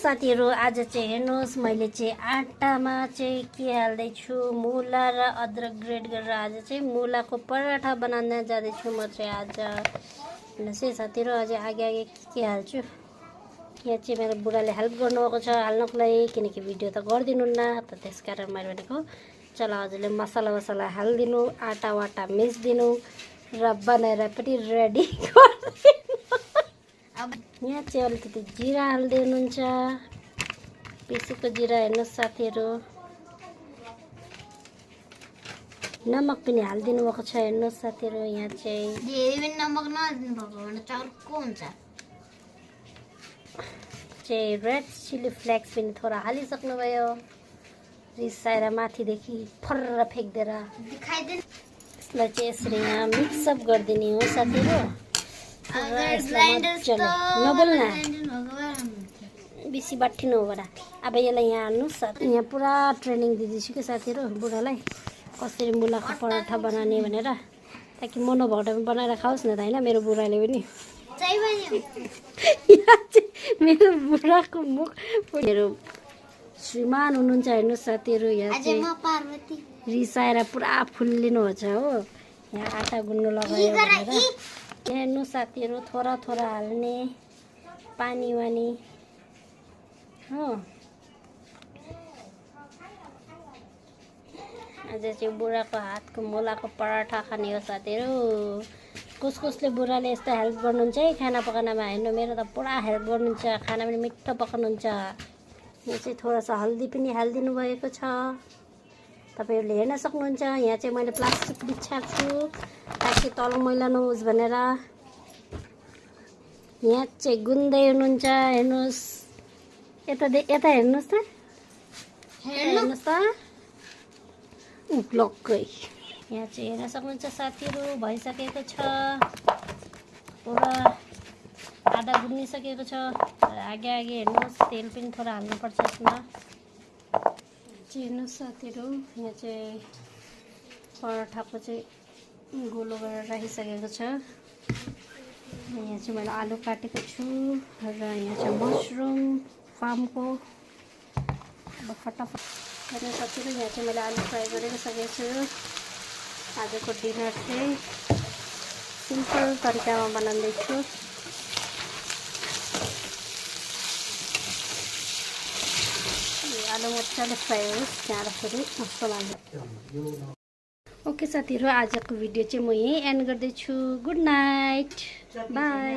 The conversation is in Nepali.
साथीहरु आज चाहिँ हेर्नुस् मैले चाहिँ आटामा चाहिँ के हाल्दै छु मुला र अदरक ग्रेड गरेर आज चाहिँ मुलाको पराठा बनाउन जाँदै छु म चाहिँ आज हेर्नुस् है साथीहरु अझै आगे के हाल्छु यहाँ चाहिँ मेरो बुढाले हेल्प गर्नुभएको छ हाल्नको लागि किनकि भिडियो त गर्दिनुहुन्न त त्यसकारण मैले भनेको चल हजुरले मसला हाल्दिनु आटा वाटा मिक्सदिनु र बनाएर पनि रेडी गर्दिनु यहाँ चाहिँ अलिकति जिरा हाल्दै हुनुहुन्छ पिसेको जिरा हेर्नुहोस् साथीहरु नमक पनि हाल्दिनु भएको छ हेर्नुहोस् साथीहरु यहाँ चाहिँ धेरै नमक नहाल्दिनु भएको भने चर्को हुन्छ चाहिँ रेड चिली फ्लेक्स पनि थोडा हालिसक्नु भयो रिसाएर माथिदेखि फर्र फ्याक्देर देखाइदिनु यसलाई चाहिँ यसरी यहाँ मिक्सअप गरिदिने हो साथीहरु नबोल्न बेसी बाठिनु हो बडा अब यसलाई यहाँ हाल्नुस् यहाँ पुरा ट्रेनिङ दिँदैछु के साथीहरु बुढालाई कसरी मुलाको पराठा बनाउने भनेर ताकि मोनोभौटामा बनाएर खाओस् न त हैन मेरो बुढाले पनि मेरो बुढाको मुख मेरो श्रीमान हुनुहुन्छ हेर्नुस् साथीहरु यहाँ चाहिँ रिसाएर पुरा फुल्लिनु हुन्छ हो यहाँ आटा गुन्नु लगायो भनेर हेर्नु साथीहरु थोड़ा हाल्ने पानी वानी हो आज चाहिँ बुढाको हातको मुलाको पराठा खाने हो साथीहरु कसले बुढाले यस्तो हेल्प गर्नुहुन्छ है खाना पकाउनमा हेर्नु मेरो त पुरा हेल्प गर्नुहुन्छ खाना पनि मिठो पकाउनुहुन्छ यहाँ चाहिँ थोड़ा सा हल्दी पनि हाल्दिनु भएको छ तपाईहरुले हेर्न सक्नुहुन्छ यहाँ चाहिँ मैले प्लास्टिक बिछाएको छु ताकि तल मैला नहोस् भनेर यहाँ चाहिँ गुन्दै हुनुहुन्छ हेर्नुस् यता हेर्नुस् त हेर्नुस् त उक्लक्कै यहाँ चाहिँ हेर्न सक्नुहुन्छ साथीहरु भइसकेको छ पुरा आधा गुन्निसकेको छ आगे हेर्नुस् तेल पनि थोड़ा हाल्नुपर्छ यसमा हेर्नुस् साथीहरु यहाँ चाहिँ पराठाको चाहिँ गोलो गरेर राखिसकेको छ यहाँ चाहिँ मैले आलु काटेको छु र यहाँ चाहिँ मशरुम फार्मको अब फटाफट हेर्नु साथीहरु यहाँ चाहिँ मैले आलु फ्राई गरेको सकेको छु आजको डिनर चाहिँ सिम्पल तरिकामा बनाउँदैछु आलु मजाले फ्राई होस् त्यहाँखेरि मसला हाल्नु ओके साथीहरु आजको भिडियो चाहिँ म यही एन्ड गर्दैछु गुड नाइट बाई